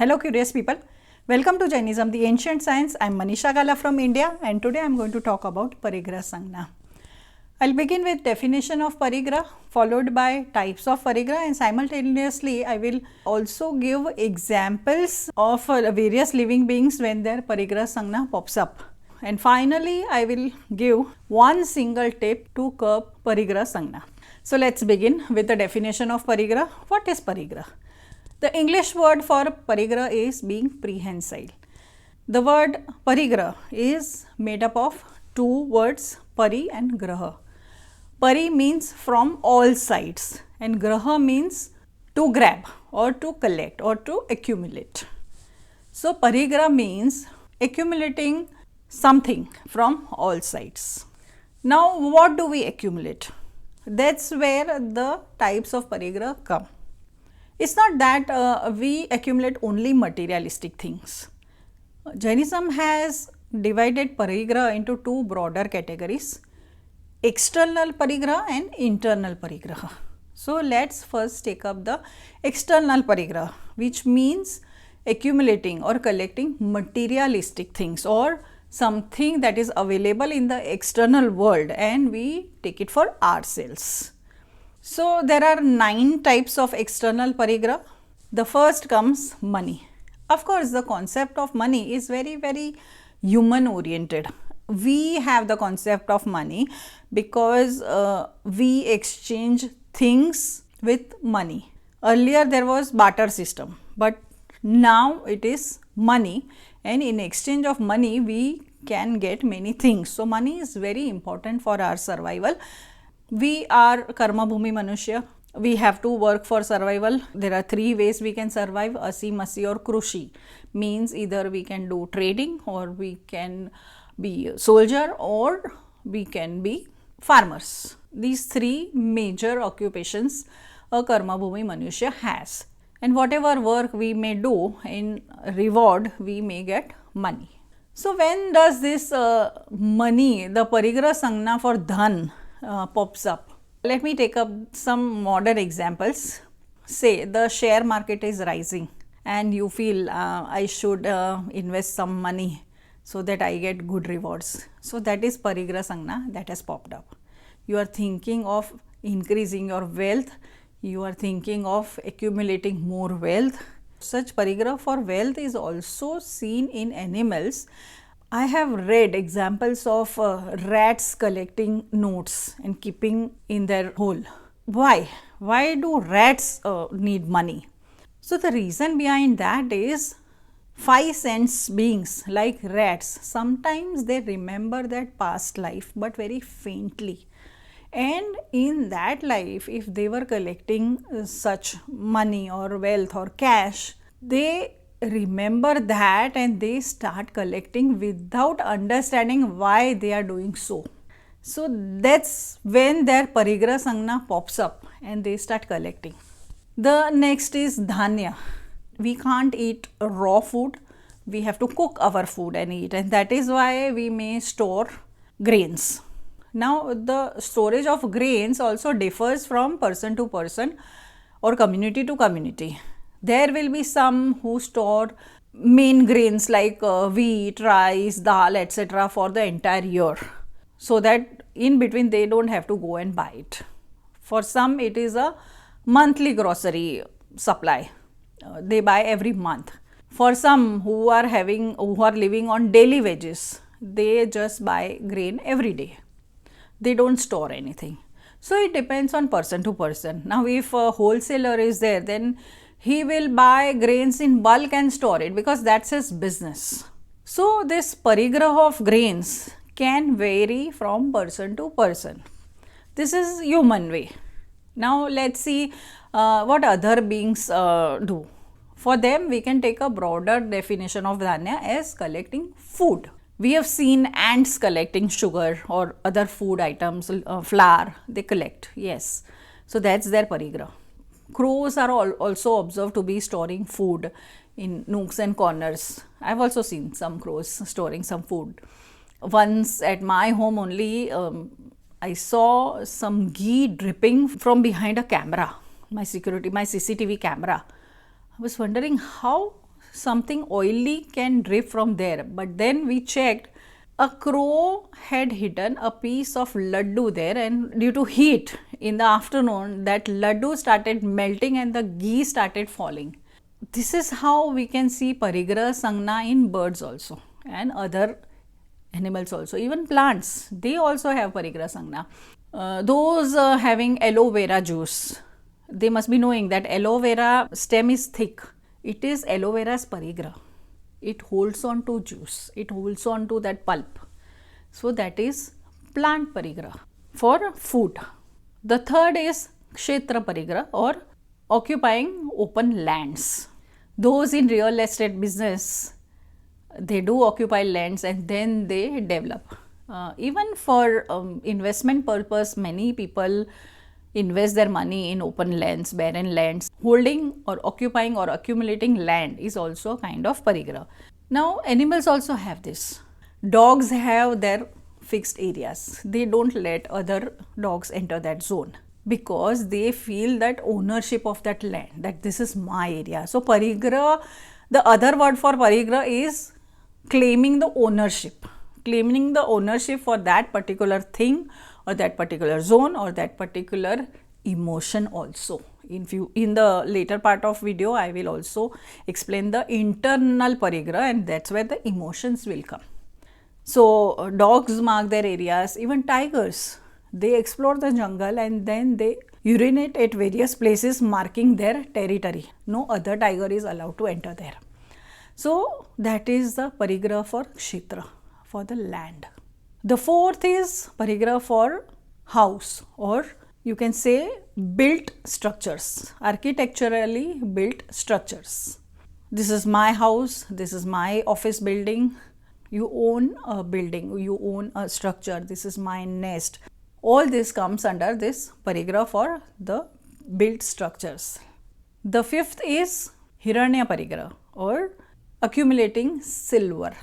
Hello curious people, welcome to Jainism, the ancient science. I am Manisha Gala from India and today I am going to talk about Parigrah Sangya. I will begin with definition of Parigrah followed by types of Parigrah and simultaneously I will also give examples of various living beings when their Parigrah Sangya pops up. And finally, I will give one single tip to curb Parigrah Sangya. So let's begin with the definition of Parigrah. What is Parigrah? The English word for parigrah is being prehensile. The word parigrah is made up of two words, pari and graha. Pari means from all sides and graha means to grab or to collect or to accumulate. So parigrah means accumulating something from all sides. Now what do we accumulate? That's where the types of parigrah come. It's not that we accumulate only materialistic things. Jainism has divided parigrah into two broader categories, external parigrah and internal parigrah. So let's first take up the external parigrah, which means accumulating or collecting materialistic things or something that is available in the external world and we take it for ourselves. So there are 9 types of external parigrah. The first comes money. Of course, the concept of money is very human oriented. We have the concept of money because we exchange things with money. Earlier there was barter system, but now it is money, and in exchange of money we can get many things. So money is very important for our survival. We are karma bhumi manushya. We have to work for survival. There are 3 ways we can survive: asi, masi or krushi. Means either we can do trading or we can be a soldier or we can be farmers. These 3 major occupations a karma bhumi manushya has. And whatever work we may do, in reward we may get money. So when does this money, the parigrah sangya for dhan, pops up? Let me take up some modern examples. Say the share market is rising and you feel I should invest some money so that I get good rewards. So that is parigrah sangya that has popped up. You are thinking of increasing your wealth. You are thinking of accumulating more wealth. Such parigrah for wealth is also seen in animals. I have read examples of rats collecting notes and keeping in their hole. Why? Why do rats need money? So the reason behind that is 5 sense beings like rats, sometimes they remember that past life but very faintly. And in that life, if they were collecting such money or wealth or cash, they remember that and they start collecting without understanding why they are doing so. So that's when their parigrah sangya pops up and they start collecting. The next is dhanya. We can't eat raw food. We have to cook our food and eat, and that is why we may store grains. Now the storage of grains also differs from person to person or community to community. There will be some who store main grains like wheat, rice, dal, etc. for the entire year, so that in between they don't have to go and buy it. For some it is a monthly grocery supply. They buy every month. For some who are living on daily wages, they just buy grain every day. They don't store anything. So it depends on person to person. Now if a wholesaler is there, then he will buy grains in bulk and store it because that's his business. So this parigrah of grains can vary from person to person. This is human way. Now let's see what other beings do. For them we can take a broader definition of dhanya as collecting food. We have seen ants collecting sugar or other food items, flour, they collect, yes. So that's their parigrah. Crows are also observed to be storing food in nooks and corners. I've also seen some crows storing some food. Once at my home only, I saw some ghee dripping from behind a camera, my CCTV camera. I was wondering how something oily can drip from there. But then we checked, a crow had hidden a piece of laddu there, and due to heat in the afternoon, that laddu started melting and the ghee started falling. This is how we can see Parigrah Sangya in birds also and other animals also. Even plants, they also have Parigrah Sangya. Those having aloe vera juice, they must be knowing that aloe vera stem is thick. It is aloe vera's Parigrah. It holds on to juice, it holds on to that pulp. So that is plant Parigrah for food. The third is Kshetra Parigrah, or occupying open lands. Those in real estate business, they do occupy lands and then they develop. Even for investment purpose, many people invest their money in open lands, barren lands. Holding or occupying or accumulating land is also a kind of Parigrah. Now animals also have this. Dogs have their fixed areas. They don't let other dogs enter that zone because they feel that ownership of that land, that this is my area. So Parigrah, the other word for Parigrah is claiming the ownership. Claiming the ownership for that particular thing or that particular zone or that particular emotion also. In the later part of video, I will also explain the internal Parigrah, and that's where the emotions will come. So dogs mark their areas, even tigers, they explore the jungle and then they urinate at various places marking their territory. No other tiger is allowed to enter there. So that is the Parigrah for Kshetra, for the land. The fourth is Parigrah for house, or you can say built structures, architecturally built structures. This is my house, this is my office building. You own a building, you own a structure, this is my nest. All this comes under this Parigrah for the built structures. The fifth is Hiranya Parigrah, or accumulating silver.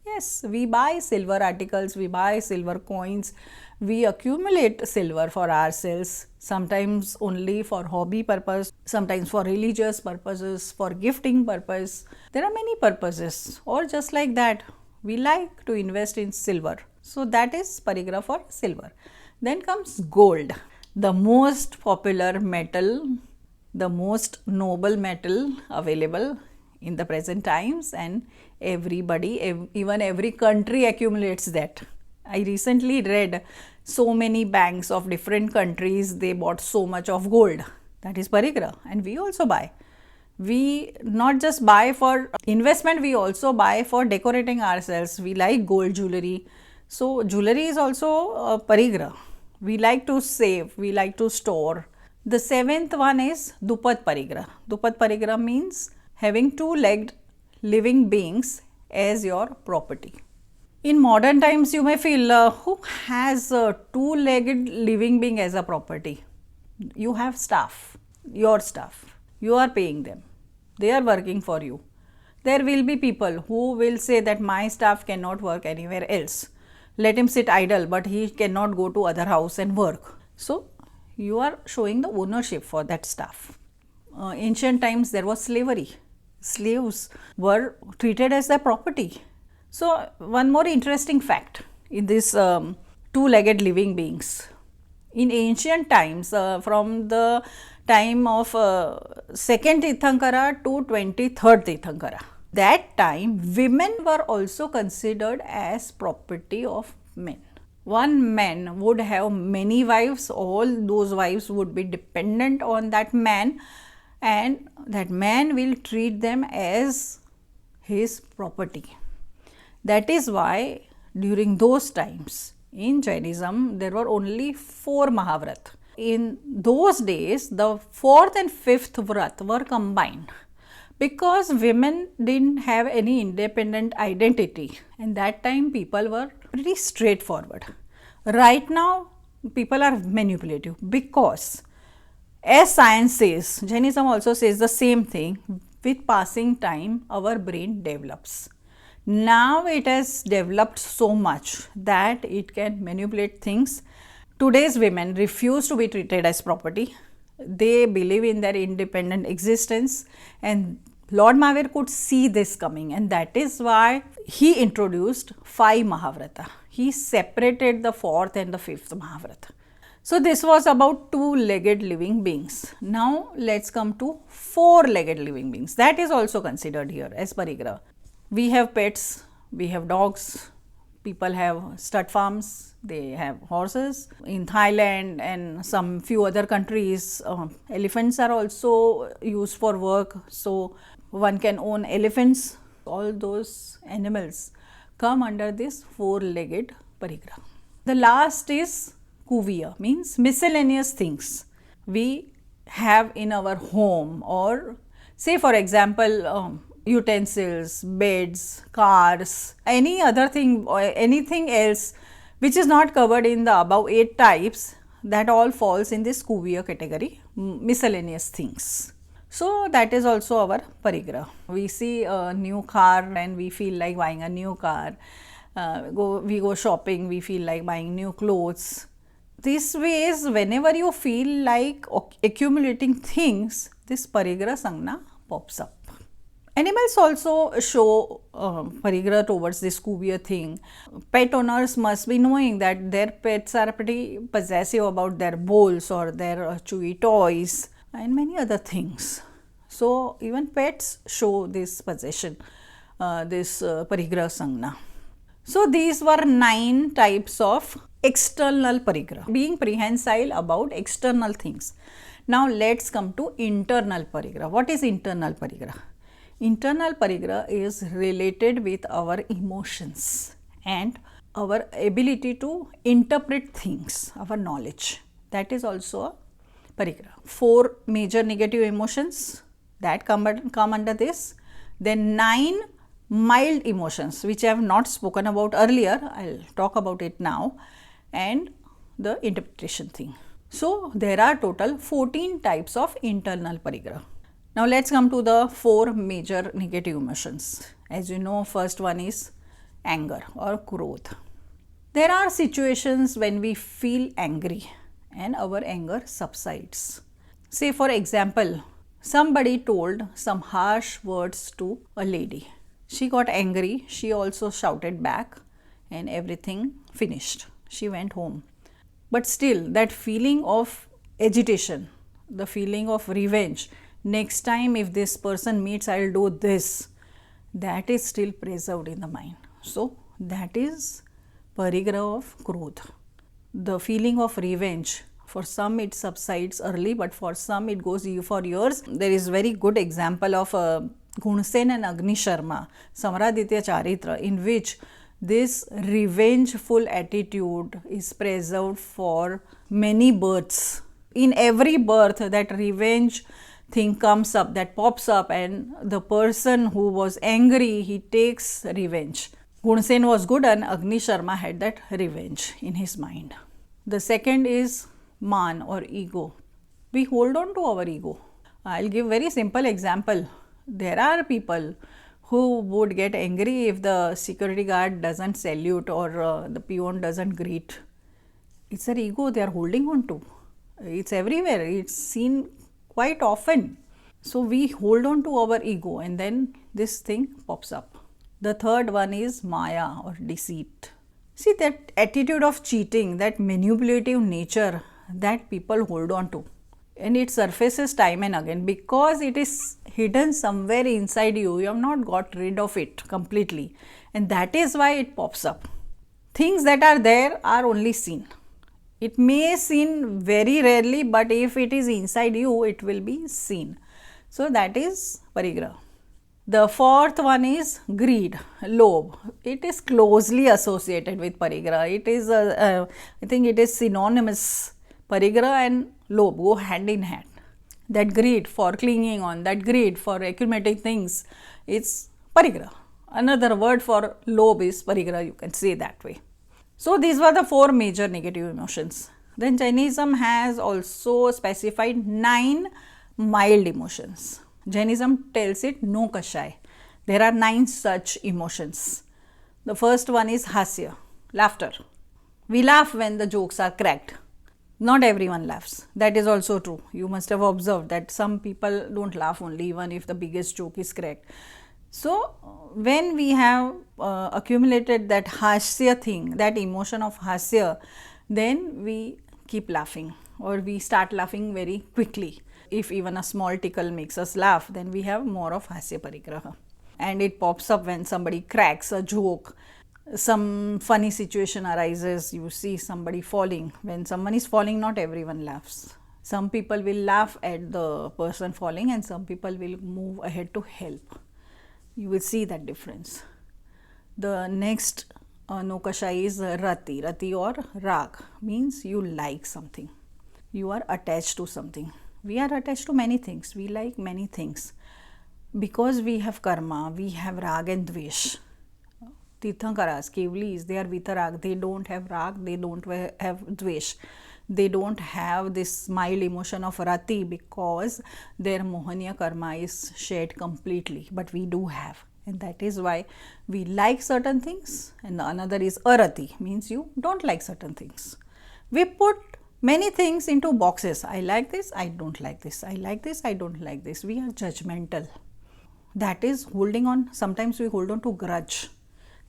Yes, we buy silver articles, we buy silver coins, we accumulate silver for ourselves, sometimes only for hobby purpose, sometimes for religious purposes, for gifting purpose. There are many purposes, or just like that, we like to invest in silver. So that is Parigrah for silver. Then comes gold, the most popular metal, the most noble metal available in the present times, and everybody, even every country accumulates that. I recently read so many banks of different countries, they bought so much of gold. That is Parigrah, and we also buy. We not just buy for investment, we also buy for decorating ourselves. We like gold jewelry. So jewelry is also a Parigrah. We like to save, we like to store. The seventh one is Dupat Parigrah. Dupat Parigrah means having two-legged living beings as your property. In modern times, you may feel, who has a two-legged living being as a property? You have staff, your staff. You are paying them. They are working for you. There will be people who will say that my staff cannot work anywhere else. Let him sit idle, but he cannot go to other house and work. So you are showing the ownership for that staff. Ancient times there was slavery. Slaves were treated as their property. So one more interesting fact in this two-legged living beings. In ancient times, from the time of 2nd Tirthankara to 23rd Tirthankara, that time women were also considered as property of men. One man would have many wives, all those wives would be dependent on that man, and that man will treat them as his property. That is why during those times in Jainism there were only 4 Mahavrat. In those days the 4th and 5th Vrat were combined because women didn't have any independent identity, and that time people were pretty straightforward. Right now people are manipulative because, as science says, Jainism also says the same thing, with passing time our brain develops. Now it has developed so much that it can manipulate things. Today's women refuse to be treated as property. They believe in their independent existence, and Lord Mahavir could see this coming, and that is why he introduced 5 Mahavrata. He separated the 4th and the 5th Mahavrata. So this was about 2-legged living beings. Now let's come to 4-legged living beings. That is also considered here as Parigrah. We have pets, we have dogs, people have stud farms, they have horses. In Thailand and some few other countries, elephants are also used for work. So one can own elephants. All those animals come under this 4-legged Parigrah. The last is Kuviya, means miscellaneous things we have in our home, or say for example utensils, beds, cars, any other thing or anything else which is not covered in the above 8 types, that all falls in this Kuviya category, miscellaneous things. So that is also our Parigrah. We see a new car and we feel like buying a new car. We go shopping, we feel like buying new clothes. This ways, whenever you feel like accumulating things, this Parigrah Sangya pops up. Animals also show Parigrah towards this Kuviya thing. Pet owners must be knowing that their pets are pretty possessive about their bowls or their chewy toys and many other things. So even pets show this possession, this Parigrah Sangya. So these were 9 types of external Parigrah, being prehensile about external things. Now let's come to internal Parigrah. What is internal Parigrah? Internal Parigrah is related with our emotions and our ability to interpret things, our knowledge. That is also a Parigrah. 4 major negative emotions that come under this. Then 9 mild emotions which I have not spoken about earlier. I will talk about it now, and the interpretation thing. So there are total 14 types of internal Parigrah. Now let's come to the 4 major negative emotions. As you know, first one is anger or krodh. There are situations when we feel angry and our anger subsides. Say for example, somebody told some harsh words to a lady. She got angry, she also shouted back, and everything finished. She went home. But still, that feeling of agitation, the feeling of revenge, next time if this person meets, I will do this, that is still preserved in the mind. So that is Parigrah of krodh. The feeling of revenge, for some it subsides early, but for some it goes for years. There is very good example of Gunsen and Agni Sharma, Samraditya Charitra, in which this revengeful attitude is preserved for many births. In every birth, that revenge thing comes up, that pops up, and the person who was angry, he takes revenge. Gunsen was good and Agni Sharma had that revenge in his mind. The second is man or ego. We hold on to our ego. I'll give very simple example. There are people who would get angry if the security guard doesn't salute or the peon doesn't greet. It's their ego they are holding on to. It's everywhere. It's seen quite often. So we hold on to our ego and then this thing pops up. The third one is Maya or deceit. See, that attitude of cheating, that manipulative nature that people hold on to, and it surfaces time and again because it is hidden somewhere inside you. You have not got rid of it completely, and that is why it pops up. Things that are there are only seen. It may seen very rarely, but if it is inside you, it will be seen. So that is Parigrah. The fourth one is greed, lobh. It is closely associated with Parigrah. It is, I think it is synonymous. Parigrah and lobh go hand in hand. That greed for clinging on, that greed for accumulating things, it's Parigrah. Another word for lobh is Parigrah, you can say that way. So these were the 4 major negative emotions. Then Jainism has also specified 9 mild emotions. Jainism tells it no kashai. There are 9 such emotions. The first one is hasya, laughter. We laugh when the jokes are cracked. Not everyone laughs. That is also true. You must have observed that some people don't laugh only even if the biggest joke is cracked. So, when we have accumulated that hasya thing, that emotion of hasya, then we keep laughing or we start laughing very quickly. If even a small tickle makes us laugh, then we have more of hasya parigraha. And it pops up when somebody cracks a joke, some funny situation arises, you see somebody falling. When someone is falling, not everyone laughs. Some people will laugh at the person falling and some people will move ahead to help. You will see that difference. The next nokasha is rati. Rati or rag means you like something. You are attached to something. We are attached to many things. We like many things. Because we have karma, we have rag and dvesh. Tirthankaras, Kevalis, they are vitarag. They don't have rag, they don't have dvesh. They don't have this mild emotion of rati because their mohaniya karma is shed completely. But we do have. And that is why we like certain things. And another is arati, means you don't like certain things. We put many things into boxes. I like this, I don't like this. I like this, I don't like this. We are judgmental. That is holding on. Sometimes we hold on to grudge.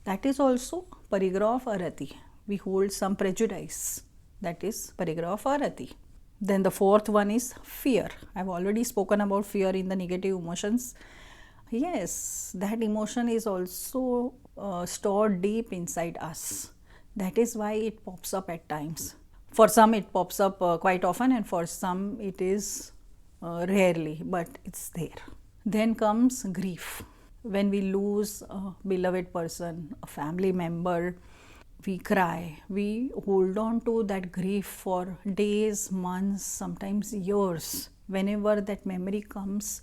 That is also parigrah of arati. We hold some prejudice. That is parigrah of arati. Then the fourth one is fear. I have already spoken about fear in the negative emotions. Yes, that emotion is also stored deep inside us. That is why it pops up at times. For some it pops up quite often and for some it is rarely, but it's there. Then comes grief. When we lose a beloved person, a family member, we cry. We hold on to that grief for days, months, sometimes years. Whenever that memory comes,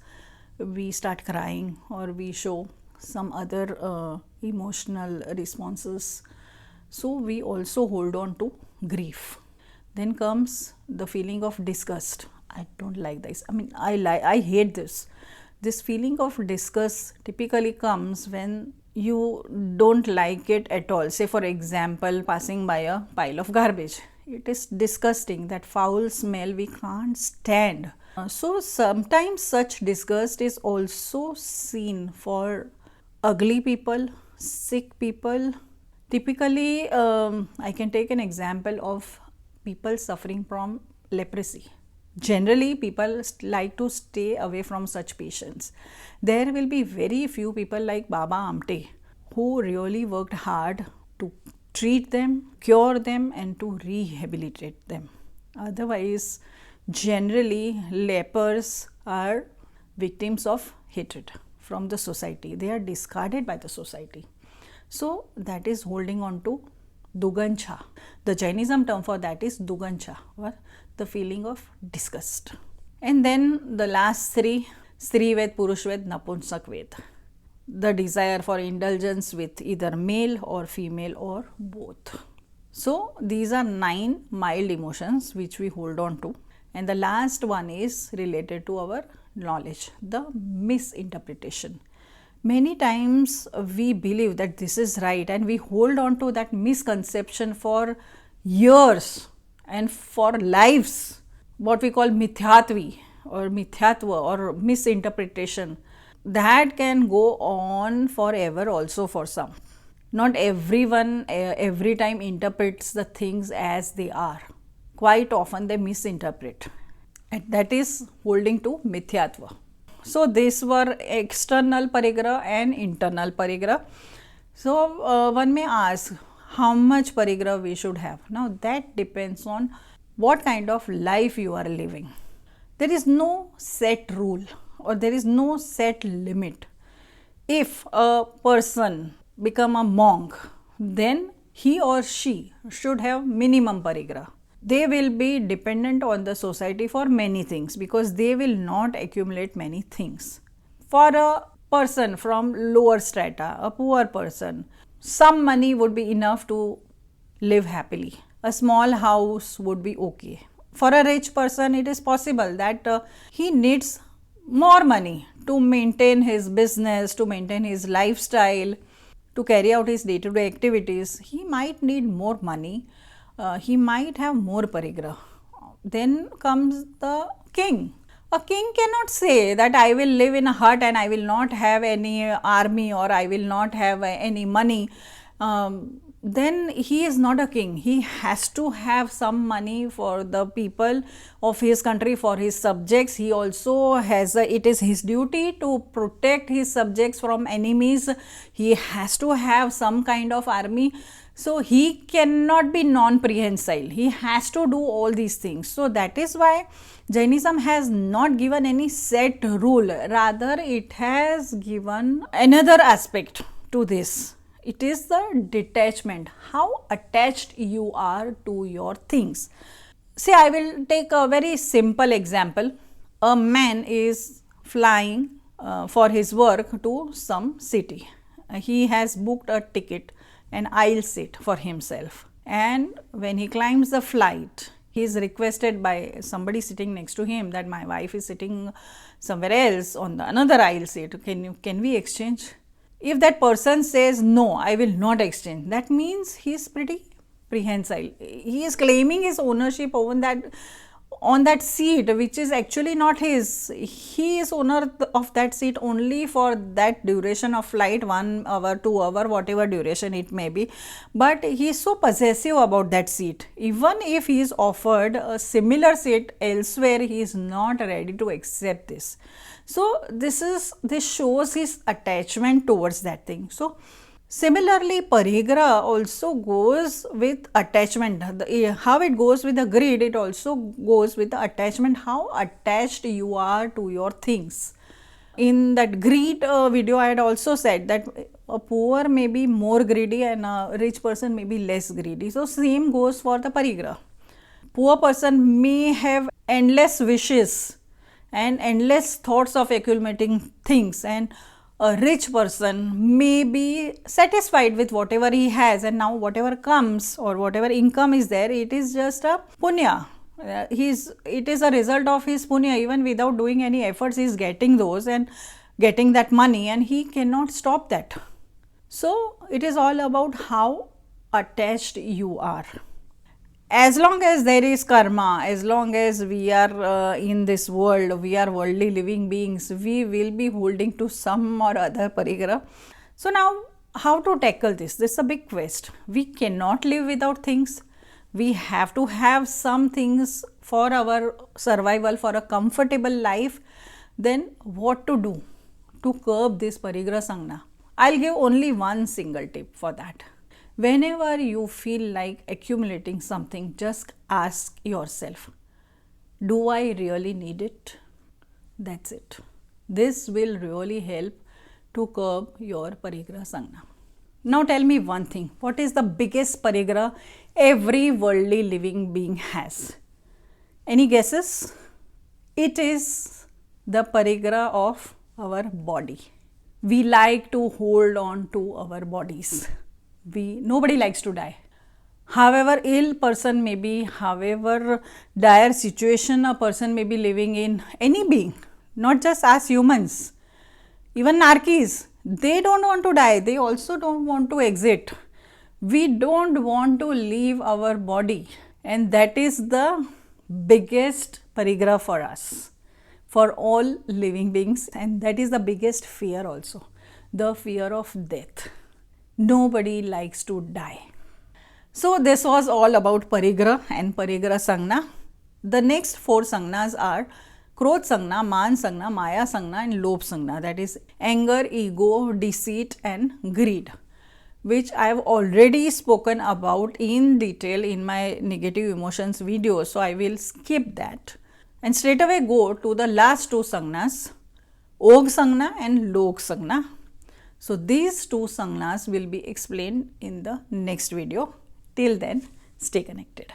we start crying or we show some other emotional responses. So, we also hold on to grief. Then comes the feeling of disgust. I don't like this. I mean, I hate this. This feeling of disgust typically comes when you don't like it at all. Say for example, passing by a pile of garbage. It is disgusting, that foul smell we can't stand. So sometimes such disgust is also seen for ugly people, sick people. Typically, I can take an example of people suffering from leprosy. Generally, people like to stay away from such patients. There will be very few people like Baba Amte who really worked hard to treat them, cure them and to rehabilitate them. Otherwise, generally lepers are victims of hatred from the society. They are discarded by the society. So, that is holding on to dugancha. The Jainism term for that is dugancha, or the feeling of disgust. And then the last three, Strived, Purushved, Napunsakved. The desire for indulgence with either male or female or both. So, these are 9 mild emotions which we hold on to. And the last one is related to our knowledge, the misinterpretation. Many times we believe that this is right and we hold on to that misconception for years and for lives, what we call mithyatvi or mithyatva or misinterpretation. That can go on forever also for some. Not everyone every time interprets the things as they are. Quite often they misinterpret, and that is holding to mithyatva. So, these were external parigrah and internal parigrah. So, one may ask how much parigrah we should have. Now, that depends on what kind of life you are living. There is no set rule or there is no set limit. If a person become a monk, then he or she should have minimum parigrah. They will be dependent on the society for many things because they will not accumulate many things. For a person from lower strata, a poor person, some money would be enough to live happily. A small house would be okay. For a rich person, it is possible that he needs more money to maintain his business, to maintain his lifestyle, to carry out his day-to-day activities. He might need more money. He might have more parigrah. Then comes the king. A king cannot say that I will live in a hut and I will not have any army or I will not have any money. Then he is not a king. He has to have some money for the people of his country, for his subjects. He also has it is his duty to protect his subjects from enemies. He has to have some kind of army. So he cannot be non-prehensile. He has to do all these things. So that is why Jainism has not given any set rule. Rather, it has given another aspect to this. It is the detachment, how attached you are to your things. See, I will take a very simple example. A man is flying for his work to some city. He has booked a ticket, an aisle seat for himself. And when he climbs the flight, he is requested by somebody sitting next to him that my wife is sitting somewhere else on the another aisle seat. Can we exchange? If that person says no, I will not exchange, that means he is pretty prehensile. He is claiming his ownership on that seat, which is actually not his. He is owner of that seat only for that duration of flight, 1 hour, 2 hour, whatever duration it may be. But he is so possessive about that seat. Even if he is offered a similar seat elsewhere, he is not ready to accept this. So this shows his attachment towards that thing. So similarly, Parigrah also goes with attachment. How it goes with the greed, it also goes with the attachment, how attached you are to your things. In that greed video, I had also said that a poor may be more greedy and a rich person may be less greedy. So same goes for the Parigrah. Poor person may have endless wishes and endless thoughts of accumulating things, and a rich person may be satisfied with whatever he has, and now whatever comes or whatever income is there, it is just a punya. It is a result of his punya. Even without doing any efforts, he is getting those and getting that money, and he cannot stop that. So it is all about how attached you are. As long as there is karma, as long as we are in this world, we are worldly living beings, we will be holding to some or other Parigrah. So now, how to tackle this? This is a big quest. We cannot live without things. We have to have some things for our survival, for a comfortable life. Then what to do to curb this Parigrah Sangya? I'll give only one single tip for that. Whenever you feel like accumulating something, just ask yourself, do I really need it? That's it. This will really help to curb your Parigrah Sangya. Now tell me one thing, what is the biggest Parigrah every worldly living being has? Any guesses? It is the Parigrah of our body. We like to hold on to our bodies. Nobody likes to die. However ill person may be, however dire situation a person may be living in, any being, not just us humans, even narkies, they don't want to die, they also don't want to exit. We don't want to leave our body, and that is the biggest Parigrah for us, for all living beings, and that is the biggest fear also, the fear of death. Nobody likes to die. So this was all about Parigrah and Parigrah Sangya. The next 4 Sangnas are Krodh Sangya, Man Sangya, Maya Sangya and Lobh Sangya, that is anger, ego, deceit and greed, which I have already spoken about in detail in my negative emotions video. So I will skip that and straight away go to the last 2 Sangnas, Og Sangya and Log Sangya. So these 2 Sangnas will be explained in the next video. Till then, stay connected.